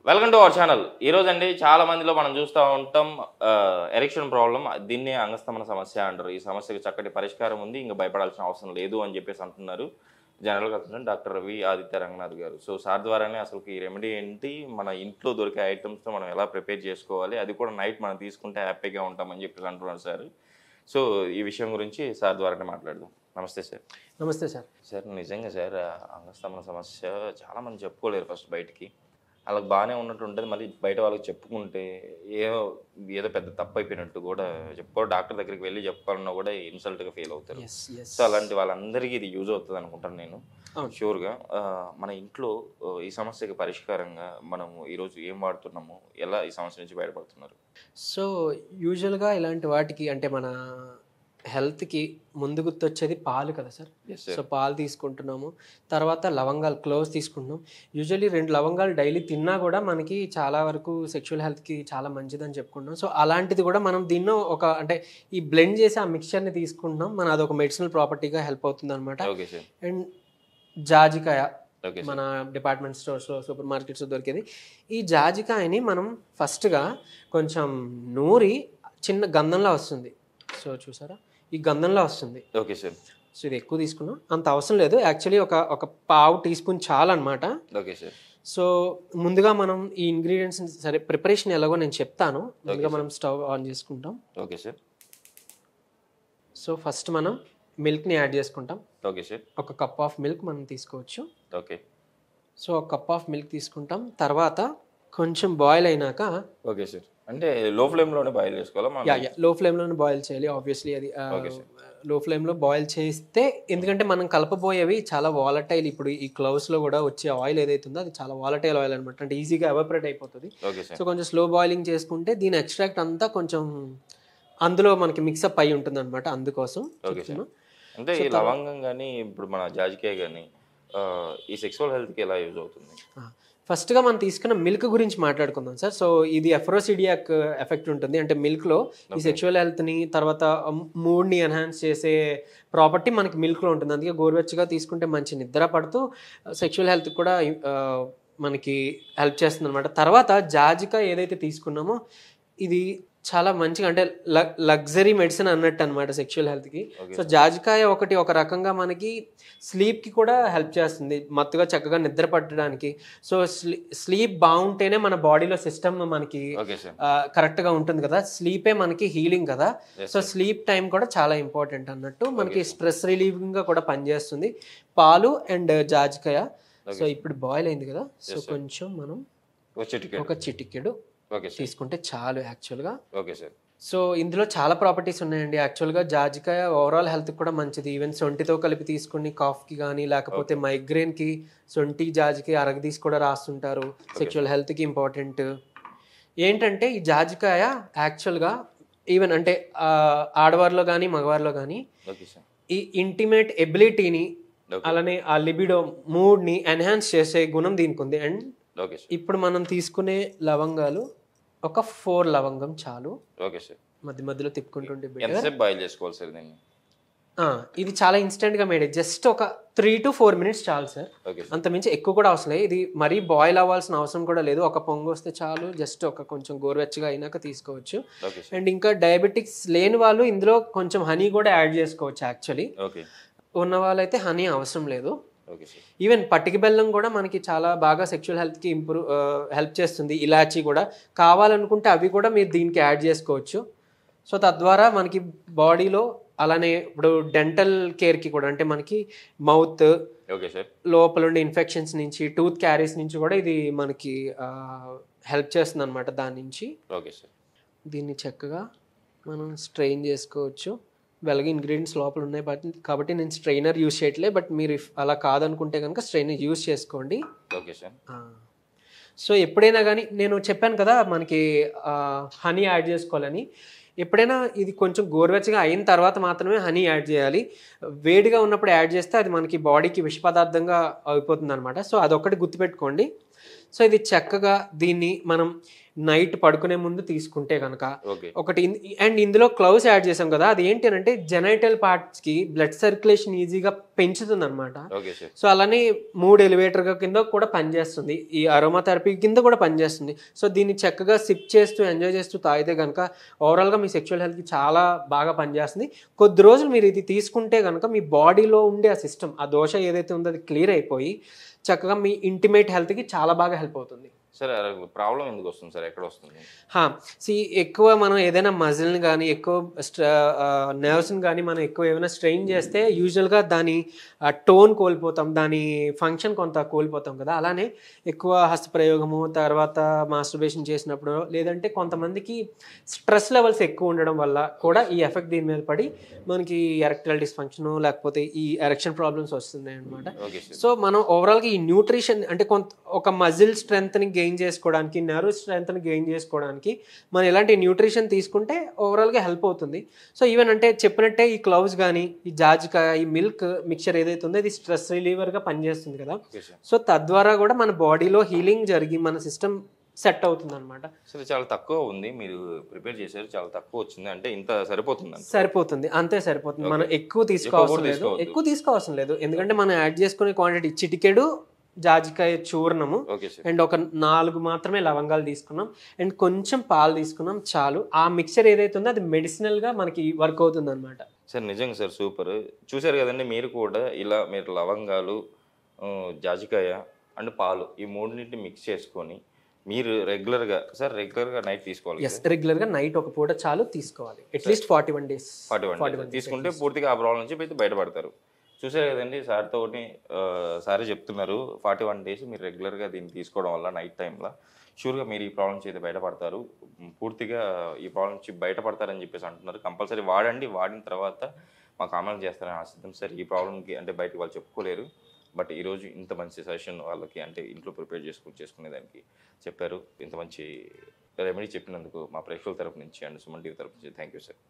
Welcome to our channel. ఈరోజు అండి చాలా మందిలో మనం చూస్తూ ఉంటాం ఎరెక్షన్ ప్రాబ్లం, దీన్నే అంగస్తమన సమస్య అంటారు. ఈ సమస్యకు చక్కటి పరిష్కారం ఉంది, ఇంకా భయపడాల్సిన అవసరం లేదు అని చెప్పేసి అంటున్నారు జనరల్గా డాక్టర్ రవి ఆదిత్య రంగనాథ్ గారు. సో సార్ ద్వారానే అసలు ఈ రెమెడీ ఏంటి, మన ఇంట్లో దొరికే ఐటమ్స్తో మనం ఎలా ప్రిపేర్ చేసుకోవాలి, అది కూడా నైట్ మనం తీసుకుంటే హ్యాపీగా ఉంటామని చెప్పేసి అంటున్నారు సార్. సో ఈ విషయం గురించి సార్ ద్వారానే మాట్లాడదాం. నమస్తే సార్. నమస్తే సార్. సార్ నిజంగా సార్ అంగస్తమన సమస్య చాలామంది చెప్పుకోలేరు ఫస్ట్ బయటికి. వాళ్ళకి బాగానే ఉన్నట్టు ఉంటుంది, మళ్ళీ బయట వాళ్ళకి చెప్పుకుంటే ఏదో ఏదో పెద్ద తప్పు అయిపోయినట్టు కూడా డాక్టర్ దగ్గరికి వెళ్ళి చెప్పుకోవాలన్నా కూడా ఇన్సల్ట్గా ఫీల్ అవుతారు. సో అలాంటి వాళ్ళందరికీ ఇది యూజ్ అవుతుంది అనుకుంటాను నేను షూర్గా. మన ఇంట్లో ఈ సమస్యకి పరిష్కారంగా మనము ఈరోజు ఏం వాడుతున్నాము, ఎలా ఈ సమస్య నుంచి బయటపడుతున్నారు? సో యూజువల్గా ఇలాంటి వాటికి అంటే మన హెల్త్కి ముందు గుర్తొచ్చేది పాలు కదా సార్. సో పాలు తీసుకుంటున్నాము, తర్వాత లవంగాలు క్లోవ్స్ తీసుకుంటున్నాం. యూజువల్లీ 2 లవంగాలు డైలీ తిన్నా కూడా మనకి చాలా వరకు సెక్షువల్ హెల్త్కి చాలా మంచిదని చెప్పుకుంటున్నాం. సో అలాంటిది కూడా మనం దీన్ని ఒక అంటే ఈ బ్లెండ్ చేసి ఆ మిక్చర్ని తీసుకుంటున్నాం, మన అదొక మెడిసినల్ ప్రాపర్టీగా హెల్ప్ అవుతుంది అనమాట. అండ్ జాజికాయ మన డిపార్ట్మెంట్ స్టోర్స్లో సూపర్ మార్కెట్స్లో దొరికేది. ఈ జాజికాయని మనం ఫస్ట్గా కొంచెం నూరి చిన్న గంధంలా వస్తుంది. సో చూసారా, ఈ గంధంలో వస్తుంది. Okay sir. సో ఇది ఎక్కువ తీసుకున్నాం, అంత అవసరం లేదు. యాక్చువల్లీ ఒక పావు టీ స్పూన్ చాలు అనమాట. Okay sir. సో ముందుగా మనం ఈ ఇంగ్రీడియంట్స్ సరే ప్రిపరేషన్ ఎలాగో నేను చెప్తాను. ముందుగా మనం స్టవ్ ఆన్ చేసుకుంటాం. Okay sir. సో ఫస్ట్ మనం మిల్క్ని యాడ్ చేసుకుంటాం. Okay sir. ఒక కప్ ఆఫ్ మిల్క్ మనం తీసుకోవచ్చు. ఓకే. సో ఒక కప్ ఆఫ్ మిల్క్ తీసుకుంటాం. తర్వాత కొంచెం బాయిల్ అయినాక, ఓకే సార్, అంటే లో ఫ్లేమ్లోనే బాయిల్ చేసుకోవాలా? లో ఫ్లేమ్లోనే బాయిల్ చేయాలి ఆబ్వియస్లీ. అది లో ఫ్లేమ్లో బాయిల్ చేస్తే, ఎందుకంటే మనం కలపబోయేవి చాలా వాలటైల్. ఇప్పుడు ఈ క్లౌస్లో కూడా వచ్చే ఆయిల్ ఏదైతే ఉందో అది చాలా వాలటైల్ ఆయిల్ అనమాట, అంటే ఈజీగా ఎవాపరేట్ అయిపోతుంది. సో కొంచెం స్లో బాయిలింగ్ చేసుకుంటే దీని ఎక్స్ట్రాక్ట్ అంతా కొంచెం అందులో మనకి మిక్సప్ అయి ఉంటుంది అనమాట, అందుకోసం. అంటే ఈ లవంగం కానీ ఇప్పుడు మన జాజికాయ కానీ ఈ సెక్సువల్ హెల్త్కి ఎలా యూజ్ అవుతుంది? ఫస్ట్గా మనం తీసుకున్న మిల్క్ గురించి మాట్లాడుకుందాం సార్. సో ఇది ఎఫ్రోసిడియాక్ ఎఫెక్ట్ ఉంటుంది, అంటే మిల్క్లో ఈ సెక్షువల్ హెల్త్ని తర్వాత మూడ్ని ఎన్హాన్స్ చేసే ప్రాపర్టీ మనకి మిల్క్లో ఉంటుంది. అందుకే గోరువెచ్చగా తీసుకుంటే మంచి నిద్ర పడుతూ సెక్షువల్ హెల్త్ కూడా మనకి హెల్ప్ చేస్తుంది అనమాట. తర్వాత జాజికాయ ఏదైతే తీసుకున్నామో ఇది చాలా మంచిగా, అంటే లగ్జరీ మెడిసిన్ అన్నట్టు అనమాట సెక్షువల్ హెల్త్కి. సో జాజికాయ ఒక రకంగా మనకి స్లీప్కి కూడా హెల్ప్ చేస్తుంది, మత్తుగా చక్కగా నిద్ర పట్టడానికి. సో స్లీప్ బాగుంటేనే మన బాడీలో సిస్టమ్ మనకి కరెక్ట్గా ఉంటుంది కదా, స్లీపే మనకి హీలింగ్ కదా. సో స్లీప్ టైం కూడా చాలా ఇంపార్టెంట్ అన్నట్టు, మనకి స్ట్రెస్ రిలీవింగ్గా కూడా పనిచేస్తుంది పాలు అండ్ జాజికాయ. సో ఇప్పుడు బాయిల్ అయింది కదా, సో కొంచెం మనం ఒక చిటికెడు తీసుకుంటే చాలు యాక్చువల్గా. Okay sir. సో ఇందులో చాలా ప్రాపర్టీస్ ఉన్నాయండి యాక్చువల్గా. జాజికాయ ఓవరాల్ హెల్త్కి కూడా మంచిది. ఈవెన్ సొంటితో కలిపి తీసుకుని కాఫ్కి కానీ లేకపోతే మైగ్రేన్కి సొంటి జాజికాయ అరగదీసి కూడా రాస్తుంటారు, సెక్షువల్ హెల్త్కి ఇంపార్టెంట్. ఏంటంటే ఈ జాజికాయ యాక్చువల్గా ఈవెన్ అంటే ఆడవారిలో కానీ మగవారిలో కానీ ఈ ఇంటిమేట్ ఎబిలిటీని అలానే ఆ లిబిడో మూడ్ని ఎన్హాన్స్ చేసే గుణం దీనికి ఉంది. అండ్ ఇప్పుడు మనం తీసుకునే లవంగాలు ఒక 4 లవంగం చాలు. Okay sir. మధ్య మధ్యలో తిప్పుకుంటుంటే బాయిల్ చేసుకోవాలి సార్ దీన్ని. ఇది చాలా ఇన్స్టెంట్గా మేడ్, జస్ట్ ఒక 3 to 4 minutes చాలు సార్, అంత మించి ఎక్కువ కూడా అవసరం లేదు. ఇది మరీ బాయిల్ అవ్వాల్సిన అవసరం కూడా లేదు, ఒక పొంగు వస్తే చాలు, జస్ట్ ఒక కొంచెం గోరువెచ్చగా అయినాక తీసుకోవచ్చు. అండ్ ఇంకా డయాబెటిక్స్ లేని వాళ్ళు ఇందులో కొంచెం హనీ కూడా యాడ్ చేసుకోవచ్చు. యాక్చువల్లీ ఉన్న వాళ్ళైతే హనీ అవసరం లేదు. ఈవెన్ పట్టిక బెల్లం కూడా మనకి చాలా బాగా సెక్షువల్ హెల్త్కి హెల్ప్ చేస్తుంది. ఇలాచీ కూడా కావాలనుకుంటే అవి కూడా మీరు దీనికి యాడ్ చేసుకోవచ్చు. సో తద్వారా మనకి బాడీలో, అలానే ఇప్పుడు డెంటల్ కేర్కి కూడా, అంటే మనకి మౌత్ లోపల ఉండే ఇన్ఫెక్షన్స్ నుంచి, టూత్ క్యారీస్ నుంచి కూడా ఇది మనకి హెల్ప్ చేస్తుంది అనమాట. దాని నుంచి దీన్ని చక్కగా మనం స్ట్రెయిన్ చేసుకోవచ్చు. వెలగ ఇంగ్రీడియంట్స్ లోపల ఉన్నాయి కాబట్టి నేను స్ట్రైనర్ యూజ్ చేయట్లే, బట్ మీరు అలా కాదనుకుంటే కనుక స్ట్రైనర్ యూజ్ చేసుకోండి. Okay sir. సో ఎప్పుడైనా కానీ నేను చెప్పాను కదా మనకి హనీ యాడ్ చేసుకోవాలని, ఎప్పుడైనా ఇది కొంచెం గోరువెచ్చగా అయిన తర్వాత మాత్రమే హనీ యాడ్ చేయాలి. వేడిగా ఉన్నప్పుడు యాడ్ చేస్తే అది మనకి బాడీకి విష పదార్థంగా అయిపోతుంది అనమాట. సో అదొక్కటి గుర్తుపెట్టుకోండి. సో ఇది చక్కగా దీన్ని మనం నైట్ పడుకునే ముందు తీసుకుంటే కనుక ఓకే ఒకటి అండ్ ఇందులో క్లౌస్ యాడ్ చేసాం కదా, అది ఏంటి అంటే జెనైటల్ పార్ట్స్కి బ్లడ్ సర్క్యులేషన్ ఈజీగా పెంచుతుంది అనమాట. Okay sir. సో అలానే మూడ్ ఎలివేటర్ కింద కూడా పనిచేస్తుంది, ఈ అరోమా థెరపీ కింద కూడా పనిచేస్తుంది. సో దీన్ని చక్కగా సిప్ చేస్తూ ఎంజాయ్ చేస్తూ తాగితే కనుక ఓవరాల్గా మీ సెక్షువల్ హెల్త్కి చాలా బాగా పనిచేస్తుంది. కొద్ది రోజులు మీరు ఇది తీసుకుంటే కనుక మీ బాడీలో ఉండే ఆ సిస్టమ్, ఆ దోష ఏదైతే ఉందో అది క్లియర్ అయిపోయి చక్కగా మీ ఇంటిమేట్ హెల్త్కి చాలా బాగా హెల్ప్ అవుతుంది. సార్ ప్రాబ్లం ఎందుకు వస్తుంది సార్, ఎక్కడ వస్తుంది? ఎక్కువ మనం ఏదైనా మజిల్ని కానీ ఎక్కువ నర్వ్స్ని కానీ మనం ఎక్కువ ఏమైనా స్ట్రెయిన్ చేస్తే యూజువల్గా దాని టోన్ కోల్పోతాం, దాని ఫంక్షన్ కొంత కోల్పోతాం కదా. అలానే ఎక్కువ హస్తప్రయోగము తర్వాత మాస్టర్బేషన్ చేసినప్పుడు లేదంటే కొంతమందికి స్ట్రెస్ లెవెల్స్ ఎక్కువ ఉండడం వల్ల కూడా ఈ ఎఫెక్ట్ దీని మీద పడి మనకి ఎరెక్టైల్ డిస్ఫంక్షన్ లేకపోతే ఈ ఎరెక్షన్ ప్రాబ్లమ్స్ వస్తున్నాయి అనమాట. సో మనం ఓవరాల్గా ఈ న్యూట్రిషన్ అంటే ఒక మజిల్ స్ట్రెంగ్త్ని గెయిన్ చేసుకోవడానికి, నర్వ్ స్ట్రెంగ్త్ని గెయిన్ చేసుకోవడానికి మనం ఇలాంటి న్యూట్రిషన్ తీసుకుంటే ఓవరాల్గా హెల్ప్ అవుతుంది. సో ఈవెన్ అంటే చెప్పినట్టే ఈ క్లౌస్ కానీ ఈ జాజికాయ ఈ మిల్క్ మిక్చర్ ఏదైతే ఉందో ఇది స్ట్రెస్ రిలీవర్గా పనిచేస్తుంది కదా. సో తద్వారా కూడా మన బాడీలో హీలింగ్ జరిగి మన సిస్టమ్ సెట్ అవుతుంది అనమాట. సో చాలా తక్కువ ఉంది, మీరు ప్రిపేర్ చేశారు, చాలా తక్కువ వచ్చింది అంటే ఇంత సరిపోతుంది? సరిపోతుంది, అంతే సరిపోతుంది. మనం ఎక్కువ తీసుకోవాల్సిన లేదు ఎందుకంటే మనం యాడ్ చేసుకునే క్వాంటిటీ చిటికెడు జాజికాయ చూర్ణము అండ్ ఒక 4 మాత్రమే లవంగాలు తీసుకున్నాం అండ్ కొంచెం పాలు తీసుకున్నాం చాలు. ఆ మిక్చర్ ఏదైతే ఉందో అది మెడిసినల్ గా మనకి వర్క్ అవుతుంది అనమాట. సార్ నిజంగా సార్ సూపర్. చూసారు కదండి మీరు కూడా, ఇలా మీరు లవంగాలు జాజికాయ అండ్ పాలు ఈ మూడింటిని మిక్స్ చేసుకొని మీరు రెగ్యులర్గా నైట్ తీసుకోవాలి. రెగ్యులర్గా నైట్ ఒక పూట చాలు తీసుకోవాలి, అట్లీస్ట్ 41 days తీసుకుంటే పూర్తిగా ఆ ప్రాబ్లం నుంచి అయితే బయటపడతారు. చూసారు కదండి సార్తో సారే చెప్తున్నారు 41 days మీరు రెగ్యులర్గా దీన్ని తీసుకోవడం వల్ల నైట్ టైంలో షూర్గా మీరు ఈ ప్రాబ్లం నుంచి అయితే బయటపడతారు, పూర్తిగా ఈ ప్రాబ్లం నుంచి బయటపడతారని చెప్పేసి అంటున్నారు. కంపల్సరీ వాడండి, వాడిన తర్వాత మాకు కామెంట్ చేస్తారని ఆశిద్దాం సార్. ఈ ప్రాబ్లంకి అంటే బయటకు వాళ్ళు చెప్పుకోలేరు, బట్ ఈరోజు ఇంత మంచి సజెషన్ వాళ్ళకి అంటే ఇంట్లో ప్రిపేర్ చేసుకునేదానికి చెప్పారు. ఇంత మంచి రెమెడీ చెప్పినందుకు మా ప్రేక్షకుల తరపు నుంచి అండ్ సుమన్ టీవీ తరపు నుంచి థ్యాంక్ యూ సార్.